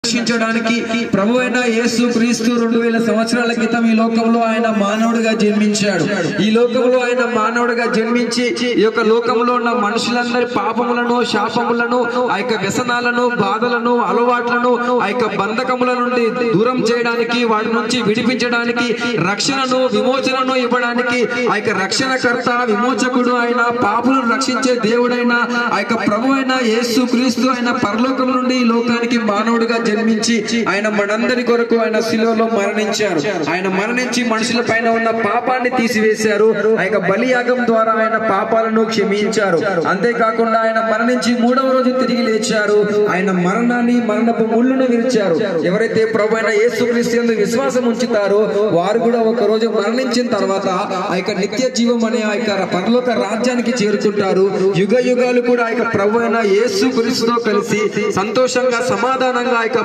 రక్షించడానికి ప్రభు అయిన యేసు క్రీస్తు 2000 సంవత్సరాల క్రితం ఈ లోకంలో ఆయన మానవుడిగా జన్మించాడు. ఈ లోకంలో ఆయన మానవుడిగా జన్మించి ఈ యొక్క లోకంలో ఉన్న మనుషులందరి పాపములను, శాపములను, ఆ యొక్క వ్యసనాలను, బాధలను, అలవాట్లను, ఆ యొక్క బంధకముల నుండి దూరం చేయడానికి, వాటి నుంచి విడిపించడానికి, రక్షణను, విమోచనను ఇవ్వడానికి ఆ యొక్క రక్షణకర్త, విమోచకుడు ఆయన, పాపులను రక్షించే దేవుడైన ఆ యొక్క ప్రభు అయిన యేసు క్రీస్తు ఆయన పరలోకం నుండి ఈ లోకానికి మానవుడిగా జన్మించి ఆయన మనందరి కొరకు ఆయన శిలువలో మరణించారు. ఆయన మరణించి మనుషుల పైన ఉన్న పాపాన్ని తీసివేశారు. ఆ యొక్క బలియాగం ద్వారా ఆయన పాపాలను క్షమించారు. అంతేకాకుండా ఆయన మరణించి 3వ రోజు తిరిగి లేచారు. ఆయన మరణాన్ని, మరణపు ముళ్ళును విరిచారు. ఎవరైతే ప్రభు అయిన యేసు క్రీస్తు యందు విశ్వాసం ఉంచుతారో వారు కూడా ఒక రోజు మరణించిన తర్వాత ఆ యొక్క నిత్య జీవం అనే ఆ యొక్క పరలోక రాజ్యానికి చేరుకుంటారు. యుగ యుగాలు కూడా ఆ యొక్క ప్రభు అయిన యేసు క్రీస్తుతో కలిసి సంతోషంగా, సమాధానంగా ఆ యొక్క